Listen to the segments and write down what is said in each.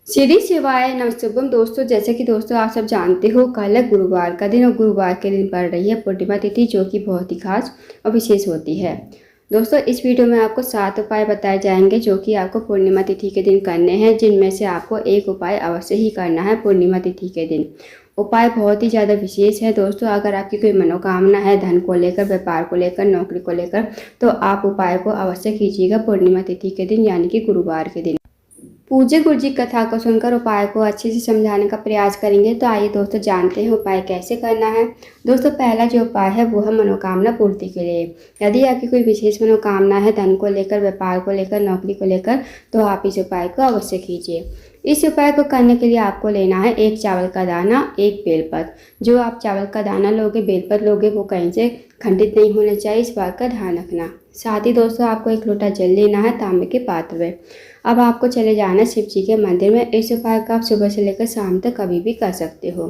श्री शिवाय नमस्तुभ्यम दोस्तों, जैसे कि दोस्तों आप सब जानते हो कल है गुरुवार का दिन और गुरुवार के दिन पड़ रही है पूर्णिमा तिथि, जो कि बहुत ही खास और विशेष होती है। दोस्तों इस वीडियो में आपको 7 उपाय बताए जाएंगे जो कि आपको पूर्णिमा तिथि के दिन करने हैं, जिनमें से आपको एक उपाय अवश्य ही करना है पूर्णिमा तिथि के दिन। उपाय बहुत ही ज़्यादा विशेष है दोस्तों। अगर आपकी कोई मनोकामना है धन को लेकर, व्यापार को लेकर, नौकरी को लेकर, तो आप उपाय को अवश्य कीजिएगा पूर्णिमा तिथि के दिन, यानी कि गुरुवार के दिन। पूज्य गुरु जी कथा को सुनकर उपाय को अच्छे से समझाने का प्रयास करेंगे। तो आइए दोस्तों जानते हैं उपाय कैसे करना है। दोस्तों पहला जो उपाय है वो है मनोकामना पूर्ति के लिए। यदि आपकी कोई विशेष मनोकामना है धन को लेकर, व्यापार को लेकर, नौकरी को लेकर, तो आप इस उपाय को अवश्य कीजिए। इस उपाय को करने के लिए आपको लेना है 1 चावल का दाना, 1 बेलपत्र। जो आप चावल का दाना लोगे, बेलपत्र लोगे, वो कहीं से खंडित नहीं होना चाहिए, इस बात का ध्यान रखना। साथ ही दोस्तों आपको 1 लोटा जल लेना है तांबे के पात्र में। अब आपको चले जाना शिव जी के मंदिर में। इस उपाय का आप सुबह से लेकर शाम तक कभी भी कर सकते हो।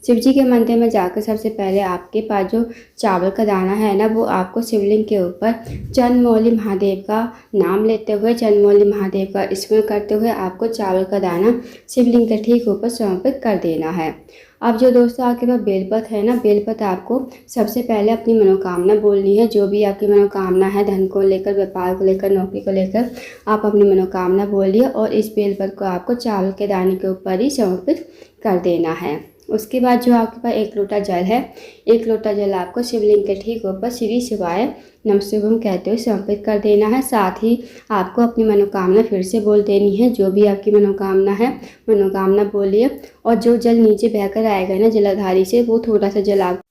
शिव जी के मंदिर में जाकर सबसे पहले आपके पास जो चावल का दाना है ना, वो आपको शिवलिंग के ऊपर चंद्रमौली महादेव का नाम लेते हुए, चंद्रमौली महादेव का स्मरण करते हुए आपको चावल का दाना शिवलिंग के ठीक ऊपर समर्पित कर देना है। अब जो दोस्तों आपके पास बेलपत्र है ना, बेलपत्र आपको सबसे पहले अपनी मनोकामना बोलनी है। जो भी आपकी मनोकामना है धन को लेकर, व्यापार को लेकर, नौकरी को लेकर, आप अपनी मनोकामना बोलिए और इस बेलपत्र को आपको चावल के दाने के ऊपर ही समर्पित कर देना है। उसके बाद जो आपके पास 1 लोटा जल है, 1 लोटा जल आपको शिवलिंग के ठीक ऊपर श्री शिवाय नमस्तुभ्यम कहते हुए समर्पित कर देना है। साथ ही आपको अपनी मनोकामना फिर से बोल देनी है। जो भी आपकी मनोकामना है, मनोकामना बोलिए और जो जल नीचे बहकर आएगा ना जलाधारी से, वो थोड़ा सा जल आप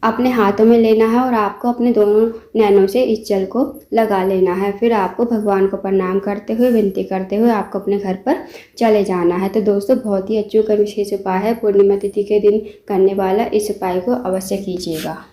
अपने हाथों में लेना है और आपको अपने दोनों नैनों से इस जल को लगा लेना है। फिर आपको भगवान को प्रणाम करते हुए, विनती करते हुए आपको अपने घर पर चले जाना है। तो दोस्तों बहुत ही अचूक और विशेष उपाय है, पूर्णिमा तिथि के दिन करने वाला। इस उपाय को अवश्य कीजिएगा।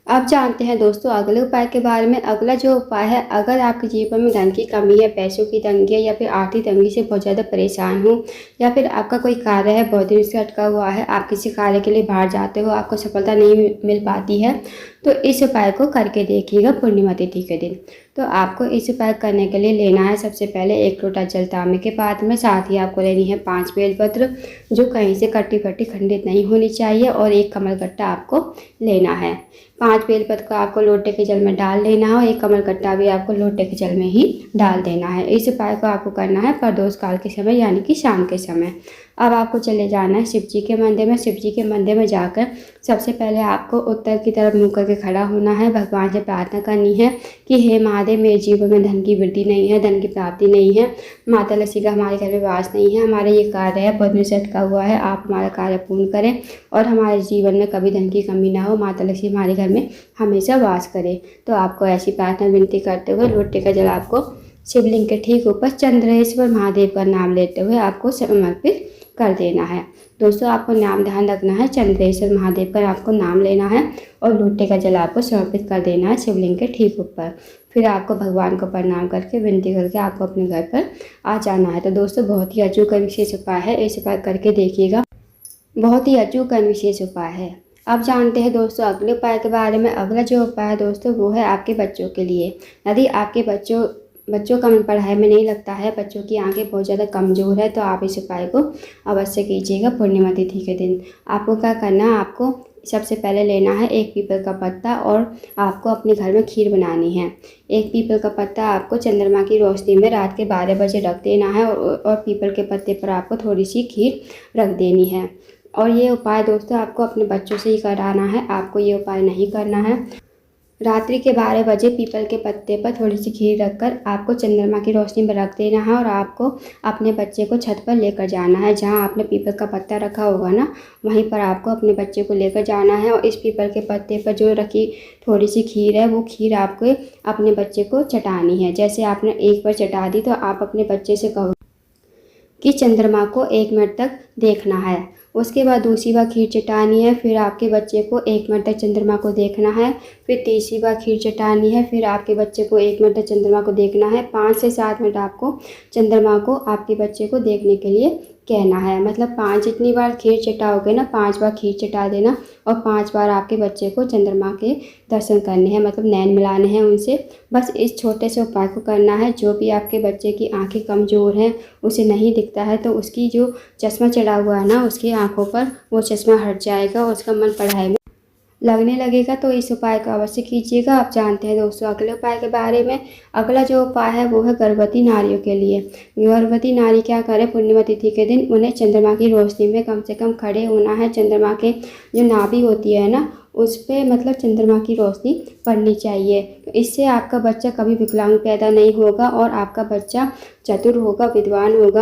अब जानते हैं दोस्तों अगले उपाय के बारे में। अगला जो उपाय है, अगर आपके जीवन में धन की कमी है, पैसों की तंगी है, या फिर आर्थिक तंगी से बहुत ज़्यादा परेशान हो, या फिर आपका कोई कार्य है बहुत दिन से अटका हुआ है, आप किसी कार्य के लिए बाहर जाते हो, आपको सफलता नहीं मिल पाती है, तो इस उपाय को करके देखिएगा पूर्णिमा तिथि के दिन। तो आपको इस उपाय करने के लिए लेना है सबसे पहले 1 लोटा जल तांबे के पात्र में। साथ ही आपको लेनी है 5 बेलपत्र, जो कहीं से कटी फटी खंडित नहीं होनी चाहिए, और 1 कमलगट्टा आपको लेना है। 5 बेलपत्र को आपको लोटे के जल में डाल लेना है और 1 कमलगट्टा भी आपको लोटे के जल में ही डाल देना है। इस उपाय को आपको करना है प्रदोष काल के समय, यानी कि शाम के समय। अब आपको चले जाना है शिव जी के मंदिर में। शिव जी के मंदिर में जाकर सबसे पहले आपको उत्तर की तरफ मुँह करके खड़ा होना है। भगवान से प्रार्थना करनी है कि हे महादेव, मेरे जीवन में धन की वृद्धि नहीं है, धन की प्राप्ति नहीं है, माता लक्ष्मी का हमारे घर में वास नहीं है, हमारा ये कार्य है बहुत दिन से अटका हुआ है, आप हमारा कार्य पूर्ण करें और हमारे जीवन में कभी धन की कमी ना हो, माता लक्ष्मी हमारे घर में हमेशा वास करे। तो आपको ऐसी प्रार्थना विनती करते हुए लोटे का जल आपको शिवलिंग के ठीक ऊपर चंद्रेश्वर महादेव का नाम लेते हुए आपको समर्पित कर देना है। दोस्तों आपको नाम ध्यान रखना है, चंद्रेश्वर महादेव का आपको नाम लेना है और लोटे का जल आपको समर्पित कर देना है शिवलिंग के ठीक ऊपर। फिर आपको भगवान को प्रणाम करके, विनती करके आपको अपने घर पर आ जाना है। तो दोस्तों बहुत ही अचूक और विशेष उपाय है, इस उपाय करके देखिएगा, बहुत ही अचूक और विशेष उपाय है। अब जानते हैं दोस्तों अगले उपाय के बारे में। अगला जो उपाय है दोस्तों वो है आपके बच्चों के लिए। यदि आपके बच्चों का मन पढ़ाई में नहीं लगता है, बच्चों की आंखें बहुत ज़्यादा कमज़ोर है, तो आप इस उपाय को अवश्य कीजिएगा पूर्णिमा तिथि के दिन। आपको क्या करना है, आपको सबसे पहले लेना है 1 पीपल का पत्ता और आपको अपने घर में खीर बनानी है। 1 पीपल का पत्ता आपको चंद्रमा की रोशनी में रात के 12 बजे रख देना है और पीपल के पत्ते पर आपको थोड़ी सी खीर रख देनी है। और ये उपाय दोस्तों आपको अपने बच्चों से ही कराना है, आपको ये उपाय नहीं करना है। रात्रि के 12 बजे पीपल के पत्ते पर थोड़ी सी खीर रखकर आपको चंद्रमा की रोशनी में रख देना है और आपको अपने बच्चे को छत पर लेकर जाना है। जहां आपने पीपल का पत्ता रखा होगा ना, वहीं पर आपको अपने बच्चे को लेकर जाना है और इस पीपल के पत्ते पर जो रखी थोड़ी सी खीर है, वो खीर आपको अपने बच्चे को चटानी है। जैसे आपने एक बार चटा दी तो आप अपने बच्चे से कहो कि चंद्रमा को 1 मिनट तक देखना है। उसके बाद दूसरी बार खीर चटानी है, फिर आपके बच्चे को 1 मिनट तक चंद्रमा को देखना है। फिर तीसरी बार खीर चटानी है, फिर आपके बच्चे को 1 मिनट तक चंद्रमा को देखना है। 5 से 7 मिनट आपको चंद्रमा को आपके बच्चे को देखने के लिए कहना है। मतलब 5 जितनी बार खीर चटाओगे ना, 5 बार खीर चटा देना और 5 बार आपके बच्चे को चंद्रमा के दर्शन करने हैं, मतलब नैन मिलाने हैं उनसे। बस इस छोटे से उपाय को करना है। जो भी आपके बच्चे की आंखें कमज़ोर हैं, उसे नहीं दिखता है, तो उसकी जो चश्मा चढ़ा हुआ है ना उसकी आंखों पर, वो चश्मा हट जाएगा और उसका मन पढ़ाई में लगने लगेगा। तो इस उपाय को अवश्य कीजिएगा। आप जानते हैं दोस्तों अगले उपाय के बारे में। अगला जो उपाय है वो है गर्भवती नारियों के लिए। गर्भवती नारी क्या करे, पूर्णिमा तिथि के दिन उन्हें चंद्रमा की रोशनी में कम से कम खड़े होना है। चंद्रमा के जो नाभि होती है ना, उस पर मतलब चंद्रमा की रोशनी पड़नी चाहिए। तो इससे आपका बच्चा कभी विकलांग पैदा नहीं होगा और आपका बच्चा चतुर होगा, विद्वान होगा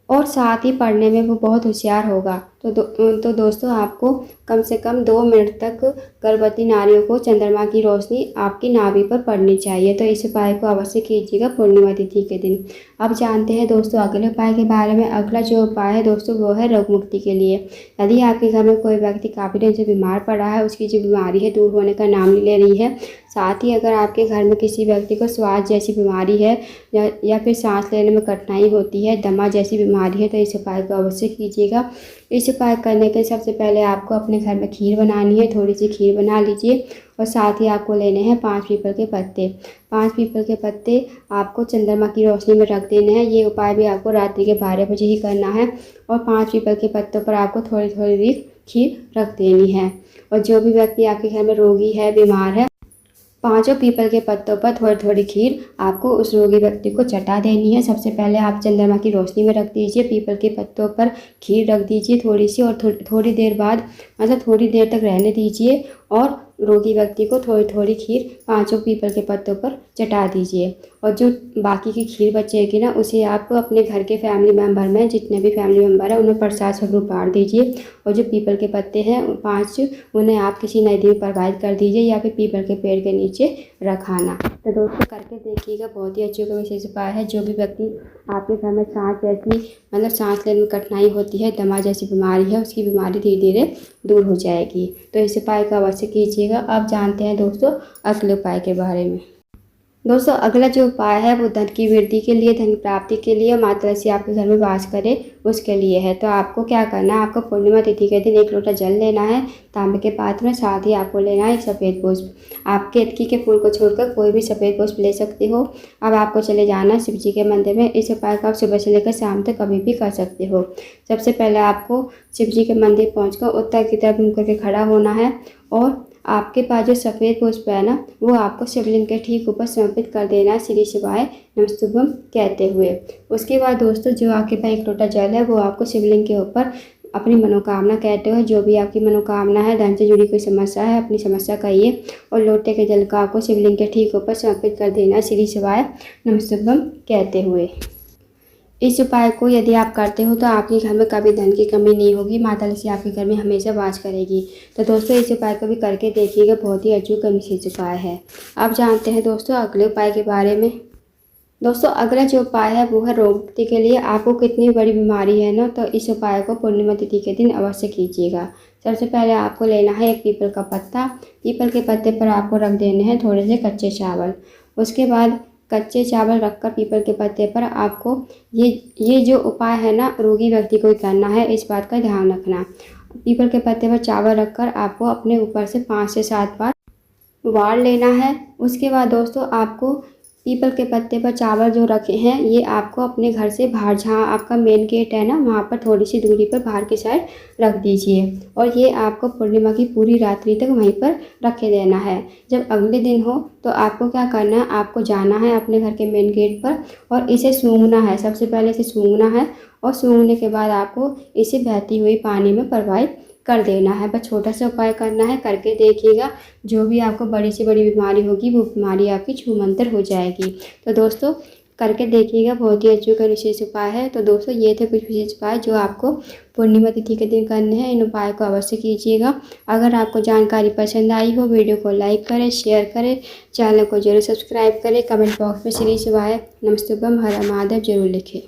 और साथ ही पढ़ने में वो बहुत होशियार होगा। तो दोस्तों आपको कम से कम 2 मिनट तक गर्भवती नारियों को चंद्रमा की रोशनी आपकी नाभि पर पड़नी चाहिए। तो इस उपाय को अवश्य कीजिएगा पूर्णिमा तिथि के दिन। अब जानते हैं दोस्तों अगले उपाय के बारे में। अगला जो उपाय है दोस्तों वो है रोग मुक्ति के लिए। यदि आपके घर में कोई व्यक्ति काफ़ी दिन से बीमार पड़ा है, उसकी जो बीमारी है दूर होने का नाम नहीं ले रही है, साथ ही अगर आपके घर में किसी व्यक्ति को श्वास जैसी बीमारी है या फिर सांस लेने में कठिनाई होती है, दमा जैसी बीमारी है, तो इस उपाय को अवश्य कीजिएगा। इस उपाय करने के सबसे पहले आपको अपने घर में खीर बनानी है। थोड़ी सी खीर बना लीजिए और साथ ही आपको लेने हैं 5 पीपल के पत्ते। 5 पीपल के पत्ते आपको चंद्रमा की रोशनी में रख देने हैं। ये उपाय भी आपको रात्रि के 12 बजे ही करना है और 5 पीपल के पत्तों पर आपको थोड़ी थोड़ी देर खीर रख देनी है। और जो भी व्यक्ति आपके घर में रोगी है, बीमार है, 5 पीपल के पत्तों पर थोड़ी थोड़ी खीर आपको उस रोगी व्यक्ति को चटा देनी है। सबसे पहले आप चंद्रमा की रोशनी में रख दीजिए, पीपल के पत्तों पर खीर रख दीजिए थोड़ी सी, और थोड़ी देर बाद मतलब थोड़ी देर तक रहने दीजिए और रोगी व्यक्ति को थोड़ी थोड़ी खीर 5 पीपल के पत्तों पर चटा दीजिए। और जो बाकी की खीर बचेगी ना, उसे आप अपने घर के फैमिली मेम्बर में, जितने भी फैमिली मेम्बर हैं, उन्हें प्रसाद स्वरूप बांट दीजिए। और जो पीपल के पत्ते हैं 5, उन्हें आप किसी नदी में प्रवाहित कर दीजिए या फिर पीपल के पेड़ के नीचे रखाना। तो दोस्तों करके देखिएगा, बहुत ही अच्छी विशेष उपाय है। जो भी व्यक्ति आपके घर में सांस जैसी मतलब सांस लेने में कठिनाई होती है, दमा जैसी बीमारी है, उसकी बीमारी धीरे धीरे दूर हो जाएगी। तो इस उपाय का अवश्य कीजिएगा। अब जानते हैं दोस्तों अगले उपाय के बारे में। दोस्तों अगला जो उपाय है वो धन की वृद्धि के लिए, धन प्राप्ति के लिए, माता लक्ष्मी आपके घर में वास करे उसके लिए है। तो आपको क्या करना है, आपको पूर्णिमा तिथि के दिन 1 लोटा जल लेना है तांबे के पात्र में। साथ ही आपको लेना है एक सफ़ेद पुष्प। आप केतकी के फूल को छोड़कर कोई भी सफ़ेद पुष्प ले सकते हो। अब आपको चले जाना है शिव जी के मंदिर में। इस उपाय को आप सुबह से लेकर शाम तक कभी भी कर सकते हो। सबसे पहले आपको शिव जी के मंदिर पहुँचकर उत्तर की तरफ मुँह करके खड़ा होना है और आपके पास जो सफ़ेद पुष्प है ना, वो आपको शिवलिंग के ठीक ऊपर समर्पित कर देना है, श्री शिवाय नमस्तुभ्यम कहते हुए। उसके बाद दोस्तों जो आपके पास 1 लोटा जल है, वो आपको शिवलिंग के ऊपर अपनी मनोकामना कहते हुए, जो भी आपकी मनोकामना है, धन से जुड़ी कोई समस्या है, अपनी समस्या कहिए और लोटे के जल का आपको शिवलिंग के ठीक ऊपर समर्पित कर देना है, श्री शिवाय नमस्तुभ्यम कहते हुए। इस उपाय को यदि आप करते हो तो आपके घर में कभी धन की कमी नहीं होगी, माता लक्ष्मी आपके घर में हमेशा वास करेगी। तो दोस्तों इस उपाय को भी करके देखिएगा, बहुत ही अचूक विशेष उपाय है। अब जानते हैं दोस्तों अगले उपाय के बारे में। दोस्तों अगला जो उपाय है वो है रोग मुक्ति के लिए। आपको कितनी बड़ी बीमारी है ना, तो इस उपाय को पूर्णिमा तिथि के दिन अवश्य कीजिएगा। सबसे पहले आपको लेना है एक पीपल का पत्ता। पीपल के पत्ते पर आपको रख देने हैं थोड़े से कच्चे चावल। उसके बाद कच्चे चावल रखकर पीपल के पत्ते पर आपको ये जो उपाय है ना, रोगी व्यक्ति को करना है, इस बात का ध्यान रखना। पीपल के पत्ते पर चावल रखकर आपको अपने ऊपर से 5 से 7 बार वार लेना है। उसके बाद दोस्तों आपको पीपल के पत्ते पर चावल जो रखे हैं, ये आपको अपने घर से बाहर, जहाँ आपका मेन गेट है ना, वहाँ पर थोड़ी सी दूरी पर बाहर की साइड रख दीजिए। और ये आपको पूर्णिमा की पूरी रात्रि तक वहीं पर रखे देना है। जब अगले दिन हो तो आपको क्या करना है, आपको जाना है अपने घर के मेन गेट पर और इसे सूंघना है। सबसे पहले इसे सूंघना है और सूंघने के बाद आपको इसे बहती हुई पानी में प्रवाहित कर देना है। बस छोटा सा उपाय करना है, करके देखिएगा। जो भी आपको बड़ी से बड़ी बीमारी होगी वो बीमारी आपकी छूमंतर हो जाएगी। तो दोस्तों करके देखिएगा, बहुत ही अच्छा विशेष उपाय है। तो दोस्तों ये थे कुछ विशेष उपाय जो आपको पूर्णिमा तिथि के दिन करने हैं। इन उपाय को अवश्य कीजिएगा। अगर आपको जानकारी पसंद आई हो, वीडियो को लाइक करें, शेयर करें, चैनल को जरूर सब्सक्राइब करें, कमेंट बॉक्स में श्री शिवाय नमस्तुभ्यम हर महादेव जरूर लिखें।